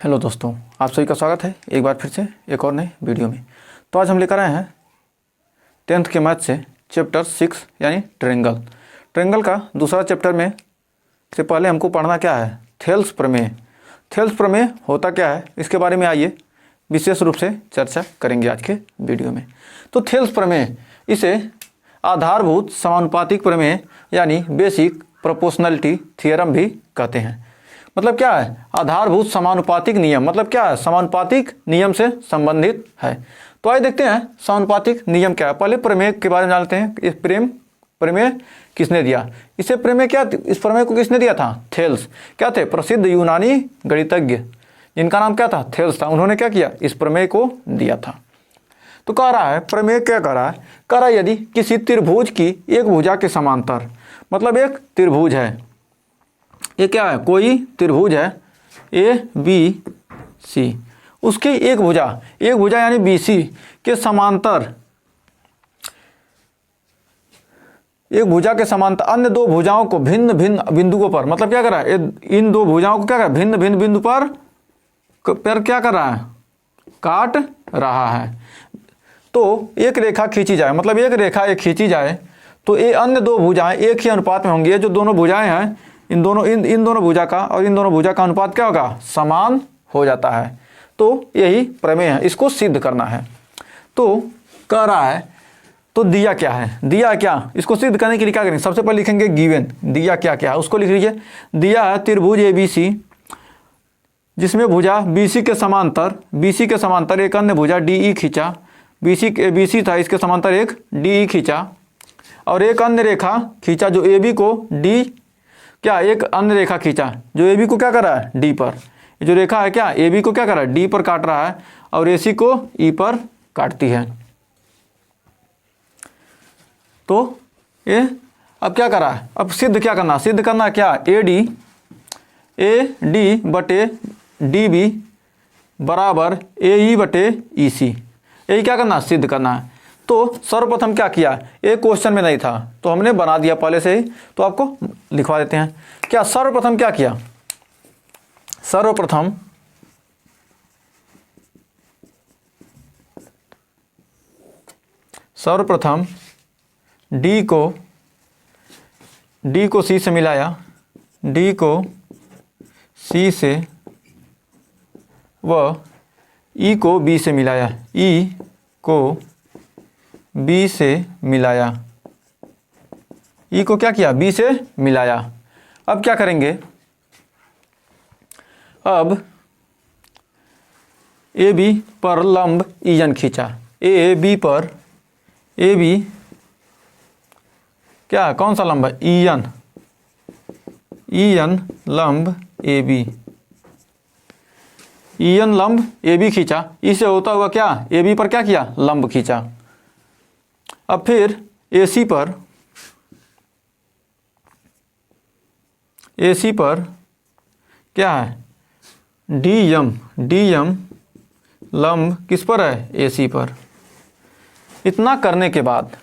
Hello दोस्तों, आप सभी का स्वागत है एक बार फिर से एक और नए वीडियो में। तो आज हम लेकर आए हैं 10th के मैथ से चैप्टर 6 यानी ट्रेंगल का दूसरा चैप्टर में से पहले हमको पढ़ना क्या है, थेल्स प्रमेय। थेल्स प्रमेय होता क्या है, इसके बारे में आइए विशेष रूप से चर्चा करेंगे आज के वीडियो में। तो थेल्स प्रमेय, इसे आधारभूत समानुपातिक प्रमेय यानी बेसिक प्रोपोर्शनलिटी थ्योरम भी कहते हैं। मतलब क्या है, आधारभूत समानुपातिक नियम, मतलब क्या है, समानुपातिक नियम से संबंधित है। तो आइए देखते हैं समानुपातिक नियम क्या है। पहले प्रमेय के बारे में जानते हैं। इस प्रमेय किसने दिया, इस प्रमेय को किसने दिया था, थेल्स। क्या थे, प्रसिद्ध यूनानी गणितज्ञ जिनका नाम क्या था, थेल्स था। उन्होंने क्या किया, इस प्रमेय को दिया था। तो कह रहा है प्रमेय क्या कह रहा है, यदि किसी त्रिभुज की एक भुजा के समांतर, मतलब एक त्रिभुज है, ये क्या है, कोई त्रिभुज है ए बी सी, उसकी एक भुजा यानी बी सी के समांतर, एक भुजा के समांतर अन्य दो भुजाओं को भिन्न भिन्न बिंदुओं पर, मतलब क्या कर रहा है, इन दो भुजाओं को क्या कर रहा है, भिन्न भिन्न बिंदु पर क्या कर रहा है, काट रहा है। तो एक रेखा खींची जाए, मतलब एक रेखा खींची जाए तो ये अन्य दो भुजाएं एक ही अनुपात में होंगी। ये जो दोनों भुजाएं हैं, इन दोनों भुजा का और इन दोनों भुजा का अनुपात क्या होगा, समान हो जाता है। तो यही प्रमेय है, इसको सिद्ध करना है। तो कह रहा है, तो दिया क्या है, दिया क्या, इसको सिद्ध करने के लिए क्या करेंगे, सबसे पहले लिखेंगे गिवन, दिया क्या क्या है उसको लिख लीजिए। दिया है त्रिभुज ए बी सी, जिसमें भुजा बी सी के समांतर एक अन्य भुजा डी ई खींचा, बी सी था, इसके समांतर एक डी ई खींचा, और एक अन्य रेखा खींचा जो ए बी को डी, क्या एक अन्य रेखा खींचा जो ए बी को क्या कर रहा है, डी पर। ये जो रेखा है क्या, ए बी को क्या कर रहा है, डी पर काट रहा है, और ए सी को ई पर काटती है। तो ये अब क्या कर रहा है, अब सिद्ध क्या करना, सिद्ध करना क्या, ए डी बटे डी बी बराबर ए ई बटे ई सी, यही क्या करना, सिद्ध करना है। तो सर्वप्रथम क्या किया, एक क्वेश्चन में नहीं था तो हमने बना दिया पहले से ही, तो आपको लिखवा देते हैं। क्या सर्वप्रथम क्या किया, सर्वप्रथम डी को सी से मिलाया, डी को सी से व ई को बी से मिलाया, ई को बी से मिलाया, ई को क्या किया, बी से मिलाया। अब क्या करेंगे, अब ए बी पर लंब ई एन खींचा, ए बी क्या, कौन सा लंब है, ई एन लंब ए बी, ई एन लंब ए बी खींचा, इससे होता हुआ क्या, ए बी पर क्या किया, लंब खींचा। अब फिर ए सी पर क्या है, डी एम लंब किस पर है, ए सी पर। इतना करने के बाद,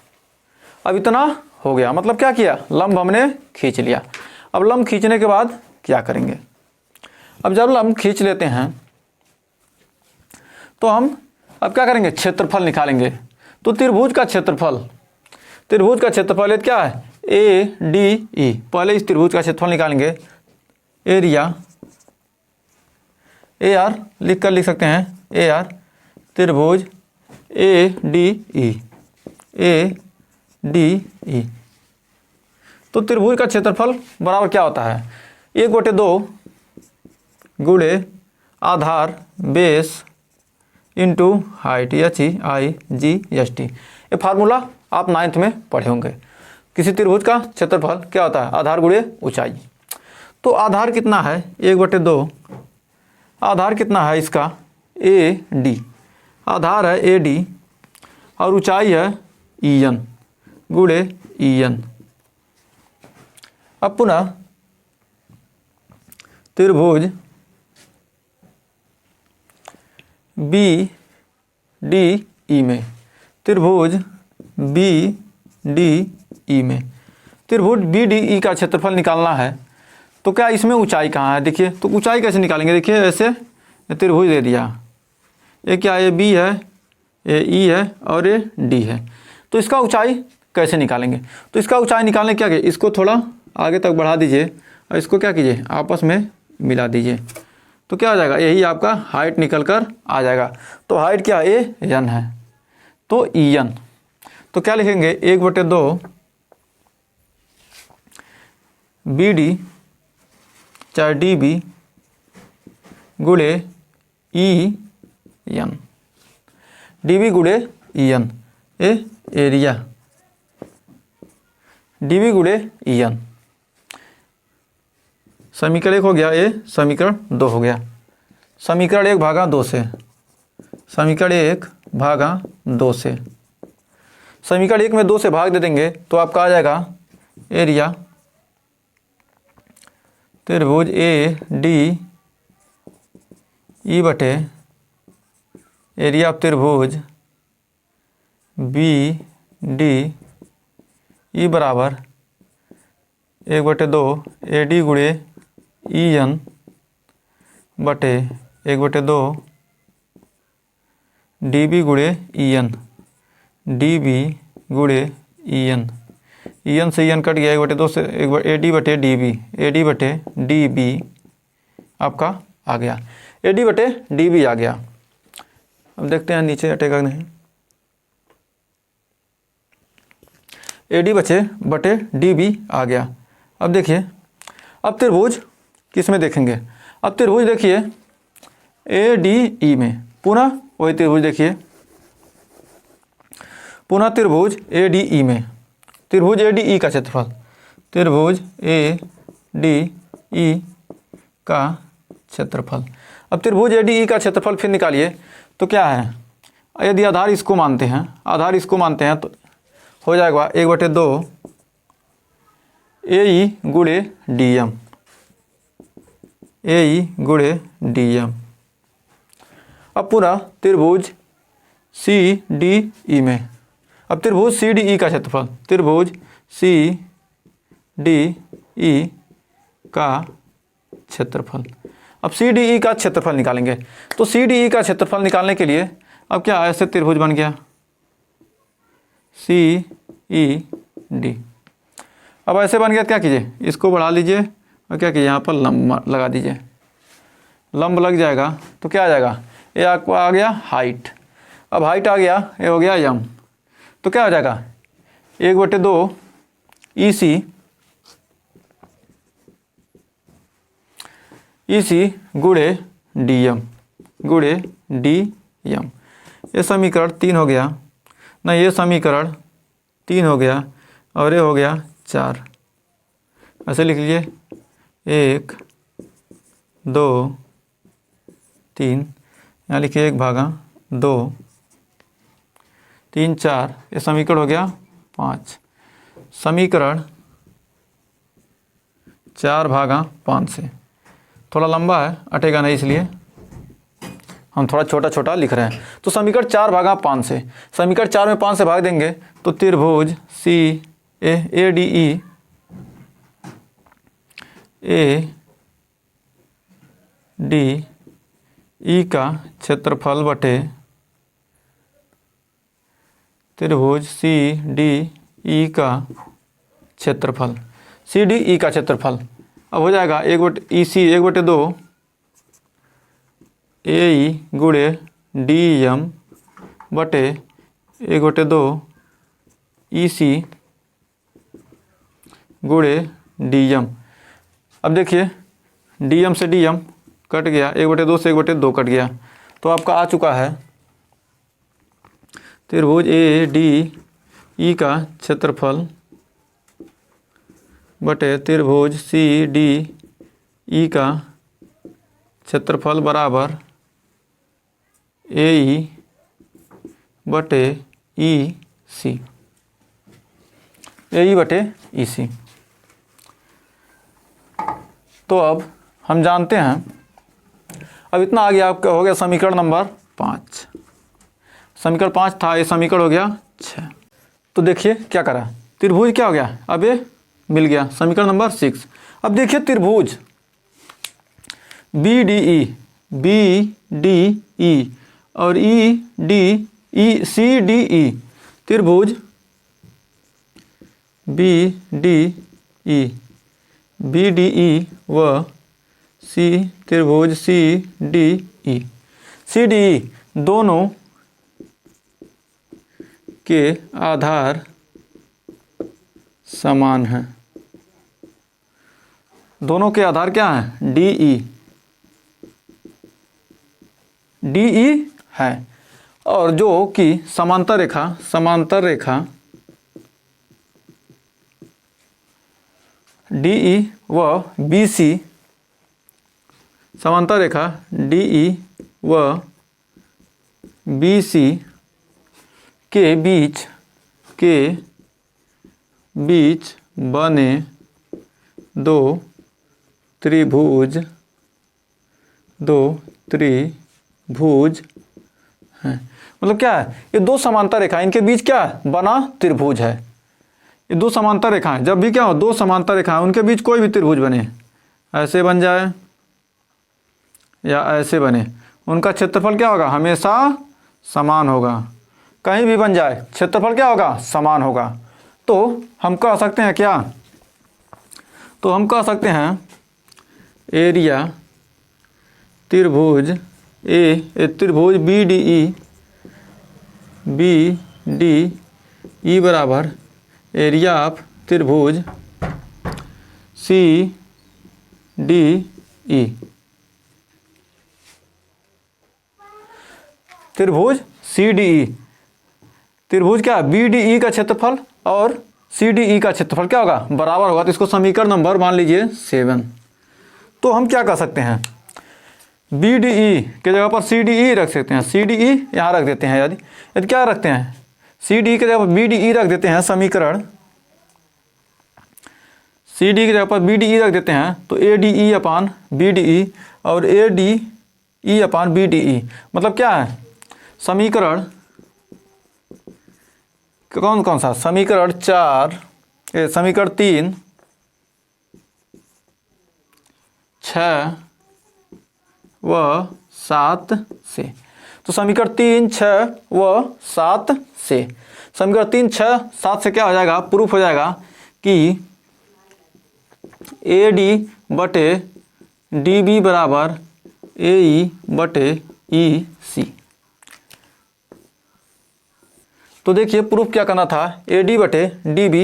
अब इतना हो गया, मतलब क्या किया, लंब हमने खींच लिया। अब लंब खींचने के बाद क्या करेंगे, अब जब लंब खींच लेते हैं तो हम अब क्या करेंगे, क्षेत्रफल निकालेंगे। तो त्रिभुज का क्षेत्रफल क्या है, ए डी ई, पहले इस त्रिभुज का क्षेत्रफल निकालेंगे। एरिया ए आर लिख सकते हैं, ए आर त्रिभुज ए डी ई। तो त्रिभुज का क्षेत्रफल बराबर क्या होता है, 1/2 गुणे आधार बेस इंटू हाइट, HEIGST। ये फार्मूला आप 9th में पढ़े होंगे। किसी त्रिभुज का क्षेत्रफल क्या होता है, आधार गुणे ऊंचाई। तो आधार कितना है, 1/2, आधार कितना है इसका, ए डी, आधार है ए डी, और ऊंचाई है ई एन गुणे ई एन। अब पुनः त्रिभुज बी डी ई में, त्रिभुज बी डी ई में, त्रिभुज बी डी ई का क्षेत्रफल निकालना है। तो क्या इसमें ऊंचाई कहाँ है, देखिए, तो ऊंचाई कैसे निकालेंगे, देखिए ऐसे ये त्रिभुज दे दिया, ये क्या है, बी है, ये ई है और ये डी है। तो इसका ऊंचाई कैसे निकालेंगे? तो इसका ऊंचाई निकालने क्या किया, इसको थोड़ा आगे तक बढ़ा दीजिए और इसको क्या कीजिए, आपस में मिला दीजिए। तो क्या हो जाएगा, यही आपका हाइट निकल कर आ जाएगा। तो हाइट क्या है, ए एन है, तो ई एन। तो क्या लिखेंगे, 1/2 बी डी चाहे डी बी गुणे ई एन, डी बी गुणे ई एन, ए एरिया, डी बी गुणे ई एन। समीकरण 1 हो गया, ये समीकरण 2 हो गया। समीकरण 1/2 से, समीकरण 1/2 से, समीकरण 1 में 2 से भाग दे देंगे तो आपका आ जाएगा एरिया त्रिभुज ए डी ई बटे एरिया ऑफ त्रिभुज बी डी ई बराबर 1/2 ए डी गुणे ई एन बटे 1/2 डी बी गुणे ई एन, डी बी गुणे ई एन, ई एन से ई एन कट गया, 1/2 से ए डी बटे डी बी, ए डी बटे डी बी आपका आ गया, ए डी बटे डी बी आ गया। अब देखते हैं नीचे हटेगा नहीं, ए डी बटे डी बी आ गया। अब देखिए, अब त्रिभुज किस में देखेंगे, अब त्रिभुज देखिए ए डी ई में, पुनः वही त्रिभुज देखिए, पुनः त्रिभुज ए डी ई में, त्रिभुज ए डी ई का क्षेत्रफल, त्रिभुज ए डी ई का क्षेत्रफल। अब त्रिभुज ए डी ई का क्षेत्रफल फिर निकालिए, तो क्या है, यदि आधार इसको मानते हैं, आधार इसको मानते हैं तो हो जाएगा 1/2 ए ई गुणे डी एम, ए ई गुणे डी एम। अब पूरा त्रिभुज सी डी ई में, अब त्रिभुज सी डी ई का क्षेत्रफल, त्रिभुज सी डी ई का क्षेत्रफल। अब सी डी ई का क्षेत्रफल निकालेंगे, तो सी डी ई का क्षेत्रफल निकालने के लिए अब क्या, ऐसे त्रिभुज बन गया सी ई डी। अब ऐसे बन गया, क्या कीजिए, इसको बढ़ा लीजिए और क्या कीजिए, यहाँ पर लंब लगा दीजिए, लंब लग जाएगा तो क्या आ जाएगा, ये आपको आ गया हाइट। अब हाइट आ गया, ये हो गया यम, तो क्या हो जाएगा 1/2 ई सी गुणे डी एम गुणे डी एम। ये समीकरण 3 हो गया ना, ये समीकरण 3 हो गया और ये हो गया 4। ऐसे लिख लीजिए 1 2 3, यहाँ लिखिए 1/2 3 4, ये समीकरण हो गया 5। समीकरण 4/5 से थोड़ा लंबा है, अटेगा नहीं, इसलिए हम थोड़ा छोटा छोटा लिख रहे हैं। तो समीकरण 4/5 से, समीकरण 4 में 5 से भाग देंगे तो त्रिभुज सी ए डी ई ए डी ई का क्षेत्रफल बटे त्रिभुज सी डी ई का क्षेत्रफल, सी डी ई का क्षेत्रफल अब हो जाएगा 1/2 ए ई गुणे डी एम बटे 1/2 ई सी गुणे डी एम। अब देखिए डी एम से डी एम कट गया, 1/2 से 1/2 कट गया, तो आपका आ चुका है त्रिभुज ए डी ई का क्षेत्रफल बटे त्रिभुज सी डी ई का क्षेत्रफल बराबर ए ई बटे ई सी, ए ई बटे ई सी। तो अब हम जानते हैं, अब इतना आ गया, आपका हो गया समीकरण नंबर 5। समीकरण 5 था, ये समीकरण हो गया 6। तो देखिए क्या करा, त्रिभुज क्या हो गया, अब ये मिल गया, समीकरण नंबर 6। अब देखिए त्रिभुज B D E, B D E और E D E C D E, त्रिभुज B D E, B D E व सी, त्रिभुज सी डी ई, सी डी ई दोनों के आधार समान हैं। दोनों के आधार क्या हैं? डी ई, डी ई है। और जो कि समांतर रेखा डी ई व बी सी, समांतर रेखा डी ई व बी सी के बीच बने दो त्रिभुज हैं। मतलब क्या है? ये दो समांतर रेखा, इनके बीच क्या बना? त्रिभुज है। ये दो समांतर रेखाएं, जब भी क्या हो, दो समांतर रेखाएं, उनके बीच कोई भी त्रिभुज बने, ऐसे बन जाए या ऐसे बने, उनका क्षेत्रफल क्या होगा? हमेशा समान होगा। कहीं भी बन जाए, क्षेत्रफल क्या होगा? समान होगा। तो हम कह सकते हैं क्या? तो हम कह सकते हैं एरिया त्रिभुज त्रिभुज बी डी ई बराबर एरिया ऑफ त्रिभुज सी डी ई। त्रिभुज सी डी ई, त्रिभुज क्या? बी डी ई का क्षेत्रफल और सी डी ई का क्षेत्रफल क्या होगा? बराबर होगा। तो इसको समीकरण नंबर मान लीजिए 7। तो हम क्या कर सकते हैं? बी डी ई के जगह पर सी डी ई रख सकते हैं। सी डी ई यहाँ रख देते हैं। यदि क्या रखते हैं? सी डी ई के जगह पर बी डी ई रख देते हैं। समीकरण सी डी की जगह पर बी डी ई रख देते हैं। तो A D E upon B D E और A D E upon B D E, मतलब क्या है? समीकरण कौन कौन सा? समीकरण 4, समीकरण 3, 6 व 7 से। तो समीकरण 3, 6 व 7 से, समीकरण 3, 6, 7 से क्या हो जाएगा? प्रूफ हो जाएगा कि ए डी बटे डी बी बराबर ए ई बटे ई सी। तो देखिए प्रूफ क्या करना था? ए डी बटे डी बी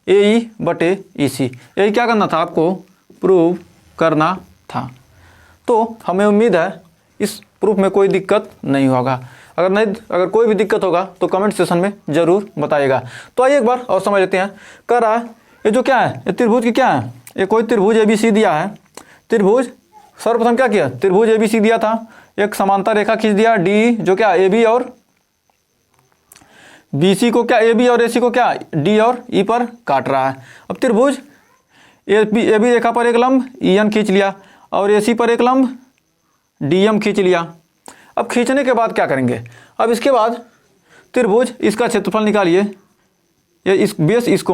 ए ई बटे ई सी, यही क्या करना था? आपको प्रूफ करना था। तो हमें उम्मीद है इस प्रूफ में कोई दिक्कत नहीं होगा। अगर कोई भी दिक्कत होगा तो कमेंट सेक्शन में ज़रूर बताइएगा। तो आइए एक बार और समझ लेते हैं। कह रहा है ये जो क्या है? ये त्रिभुज की क्या है? ये कोई त्रिभुज ए बी सी दिया है। त्रिभुज सर्वप्रथम क्या किया? त्रिभुज ए बी सी दिया था, एक समांतर रेखा खींच दिया डी, जो क्या ए बी और बी सी को क्या ए बी और ए सी को क्या डी और ई पर काट रहा है। अब त्रिभुज ए बी रेखा पर एक लंब ई एन खींच लिया और ए सी पर एक लंब डी एम खींच लिया। अब खींचने के बाद क्या करेंगे? अब इसके बाद त्रिभुज इसका क्षेत्रफल निकालिए। ये इस बेस इसको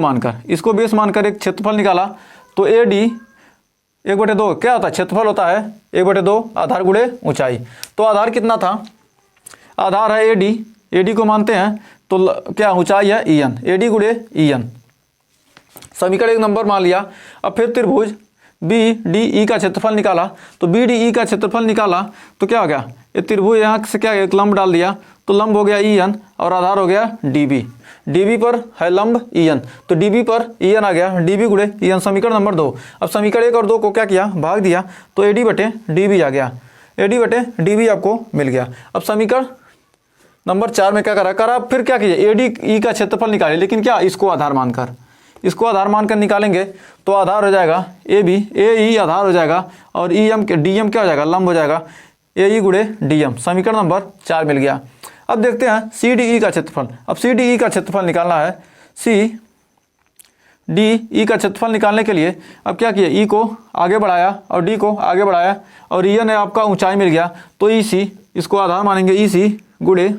बेस मानकर एक क्षेत्रफल निकाला। तो ए डी 1/2 क्या होता है? क्षेत्रफल होता है 1/2 आधार गुणे ऊंचाई। तो आधार कितना था? आधार है ए डी को मानते हैं तो क्या ऊंचाई है? ई एन, ए डी गुणे ई एन। समीकरण 1 नंबर मान लिया। अब फिर त्रिभुज बी डी ई का क्षेत्रफल निकाला। तो बी डी ई का क्षेत्रफल निकाला तो क्या हो गया? ये त्रिभुज यहाँ से क्या एक लंब डाल दिया तो लंब हो गया ई एन और आधार हो गया डी बी। डी बी पर है लंब ई एन, तो डी बी पर ई एन आ गया, डी बी गुणे ई एन। समीकरण नंबर 2। अब समीकरण 1 और 2 को क्या किया? भाग दिया तो ए डी बटे डी बी आ गया। ए डी बटे डी बी आपको मिल गया। अब समीकरण नंबर 4 में क्या करा? फिर क्या कीजिए? ए डी ई का क्षेत्रफल निकालिए, लेकिन क्या? इसको आधार मानकर, इसको आधार मानकर निकालेंगे तो आधार हो जाएगा ए बी, ए ई आधार हो जाएगा और ई एम डी एम क्या हो जाएगा? लंब हो जाएगा, ए ई गुणे डी एम। समीकरण नंबर 4 मिल गया। अब देखते हैं सी डी ई का क्षेत्रफल। अब सी डी ई का क्षेत्रफल निकालना है। सी डी ई का क्षेत्रफल निकालने के लिए अब क्या किया? ई को आगे बढ़ाया और डी को आगे बढ़ाया और ई एन आपका ऊंचाई मिल गया। तो ई सी, इसको आधार मानेंगे, ई सी गुणे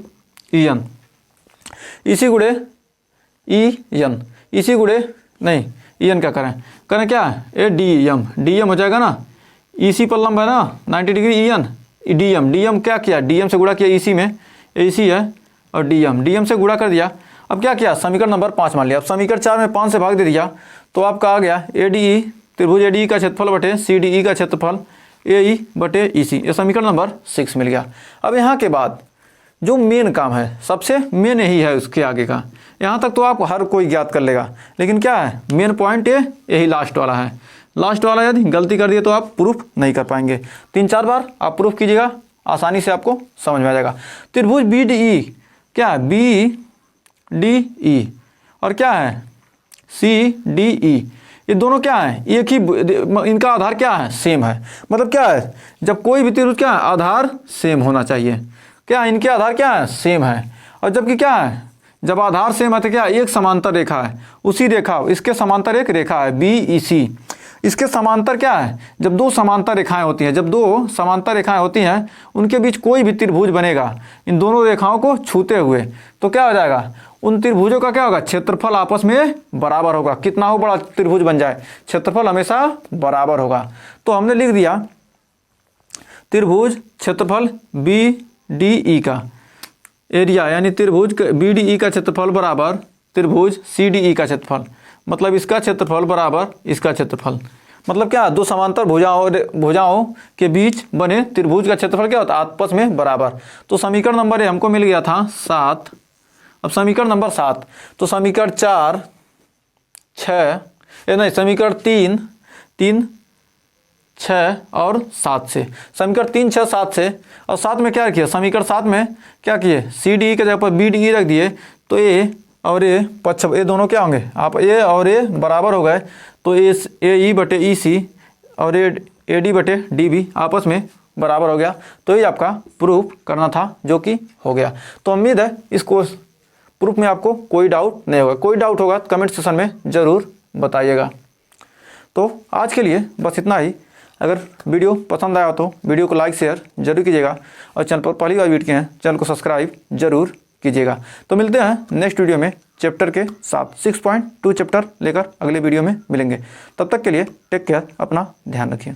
ई एन, ई सी गुणे ई एन, ई सी गुणे नहीं ई एन क्या करें क्या? ए डी एम हो जाएगा ना। ई सी पर लंब है ना 90 degree, E N D M क्या किया, डी एम से गुणा किया इसी में, इसी है और डी एम से गुणा कर दिया। अब क्या किया, समीकरण नंबर 5 मान लिया। अब समीकरण 4 में 5 से भाग दे दिया तो आपका आ गया ए डी ई, त्रिभुज ए डी ई का क्षेत्रफल बटे सी डी ई का क्षेत्रफल ए ई बटे ई सी, ये समीकरण नंबर 6 मिल गया। अब यहाँ के बाद जो मेन काम है, सबसे मेन यही है उसके आगे का, यहाँ तक तो आप हर कोई ज्ञात कर लेगा, लेकिन क्या है मेन पॉइंट यही लास्ट वाला है। लास्ट वाला यदि गलती कर दिए तो आप प्रूफ नहीं कर पाएंगे। 3-4 बार आप प्रूफ कीजिएगा, आसानी से आपको समझ में आ जाएगा। त्रिभुज बी डी ई क्या है, बी डी ई और क्या है सी डी ई, ये दोनों क्या है एक ही, इनका आधार क्या है सेम है। मतलब क्या है, जब कोई भी त्रिभुज क्या है आधार सेम होना चाहिए, क्या इनके आधार क्या है सेम है। और जबकि क्या है, जब आधार सेम है तो क्या एक समांतर रेखा है, उसी रेखा इसके समांतर एक रेखा है बी ई सी, इसके समांतर क्या है, जब दो समांतर रेखाएं होती हैं, जब दो समांतर रेखाएं होती हैं उनके बीच कोई भी त्रिभुज बनेगा इन दोनों रेखाओं को छूते हुए, तो क्या हो जाएगा, उन त्रिभुजों का क्या होगा, क्षेत्रफल आपस में बराबर होगा। कितना हो बड़ा त्रिभुज बन जाए, क्षेत्रफल हमेशा बराबर होगा। तो हमने लिख दिया त्रिभुज क्षेत्रफल बी डी ई का एरिया, यानी त्रिभुज बी डी ई का क्षेत्रफल बराबर त्रिभुज सी डी ई का क्षेत्रफल, मतलब इसका क्षेत्रफल बराबर इसका क्षेत्रफल। मतलब क्या, दो समांतर भुजाओं के बीच बने त्रिभुज का क्षेत्रफल क्या होता है आपस में बराबर। तो समीकरण नंबर हमको मिल गया था 7। अब समीकरण नंबर 7, तो समीकरण 4, 6 नहीं, समीकरण 3, 6 और 7 से, समीकरण 3, 6, 7 से, और 7 में क्या किया, समीकरण 7 में क्या किए, सी डी ई के जगह पर बी डी ई रख दिए, तो ए और ए पक्ष, ये दोनों क्या होंगे, आप ए और ए बराबर हो गए, तो ए ई बटे ई सी और ए डी बटे डी भी आपस में बराबर हो गया। तो ये आपका प्रूफ करना था, जो कि हो गया। तो उम्मीद है इसको प्रूफ में आपको कोई डाउट नहीं होगा। कोई डाउट होगा तो कमेंट सेक्शन में ज़रूर बताइएगा। तो आज के लिए बस इतना ही। अगर वीडियो पसंद आया तो वीडियो को लाइक शेयर जरूर कीजिएगा, और चैनल पर पहली बार विजिट किए हैं चैनल को सब्सक्राइब जरूर कीजिएगा। तो मिलते हैं नेक्स्ट वीडियो में चैप्टर के साथ। 6.2 चैप्टर लेकर अगले वीडियो में मिलेंगे। तब तक के लिए टेक केयर, अपना ध्यान रखिए।